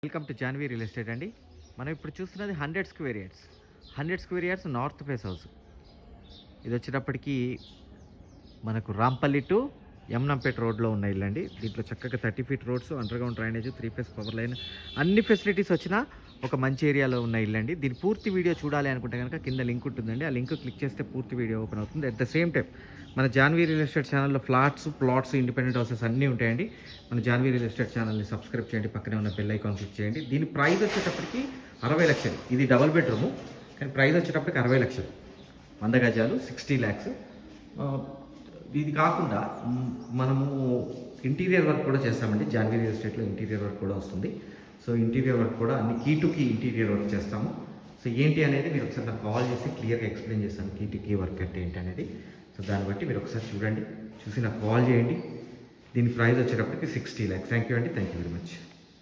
Welcome to Janhvi real estate అండి. మనం ఇప్పుడు చూస్తున్నది 100 square yards. 100 square yards north face house. ఇది వచ్చేటప్పటికి మనకు రాంపల్లి టు యమునంపేట రోడ్లో ఉన్న ఇల్లు అండి. దీంట్లో చక్కగా 30 feet roads, underground drainage, 3 phase power line, అన్ని ఫెసిలిటీస్ వచ్చిన ఒక మంచి ఏరియాలో ఉన్న ఇల్లు అండి. దీని పూర్తి వీడియో చూడాలి అనుకుంటే కనుక కింద లింక్ ఉంటుందండి. ఆ లింక్ క్లిక్ చేస్తే పూర్తి వీడియో ఓపెన్ అవుతుంది. అట్ ద సేమ్ టైం మన జాన్వీ రియల్ ఎస్టేట్ ఛానల్లో ప్లాట్స్, ఇండిపెండెంట్ హౌసెస్ అన్నీ ఉంటాయండి. మన జాన్వీ రియల్ ఎస్టేట్ ఛానల్ని సబ్స్క్రైబ్ చేయండి, పక్కనే ఉన్న బెల్ ఐకాన్ క్లిక్ చేయండి. దీని ప్రైస్ వచ్చేటప్పటికి 60 లక్షలు. ఇది డబుల్ బెడ్రూము, కానీ ప్రైస్ వచ్చేటప్పటికి 60 లక్షలు. 100 గజాలు, 60 ల్యాక్స్. ఇది కాకుండా మనము ఇంటీరియర్ వర్క్ కూడా చేస్తామండి. జాన్వీ రియల్ ఎస్టేట్లో ఇంటీరియర్ వర్క్ కూడా వస్తుంది. సో ఇంటీరియర్ వర్క్ కూడా అన్ని key to key interior work చేస్తాము. సో ఏంటి అనేది మీరు ఒకసారి నాకు కాల్ చేసి క్లియర్గా ఎక్స్ప్లెయిన్ చేస్తాను, కీ టు కీ వర్క్ అంటే ఏంటి అనేది. సో దాన్ని బట్టి మీరు ఒకసారి చూడండి, చూసి నాకు కాల్ చేయండి. దీని ప్రైస్ వచ్చేటప్పటికి 60 ల్యాక్స్. థ్యాంక్ యూ అండి, థ్యాంక్ యూ వెరీ మచ్.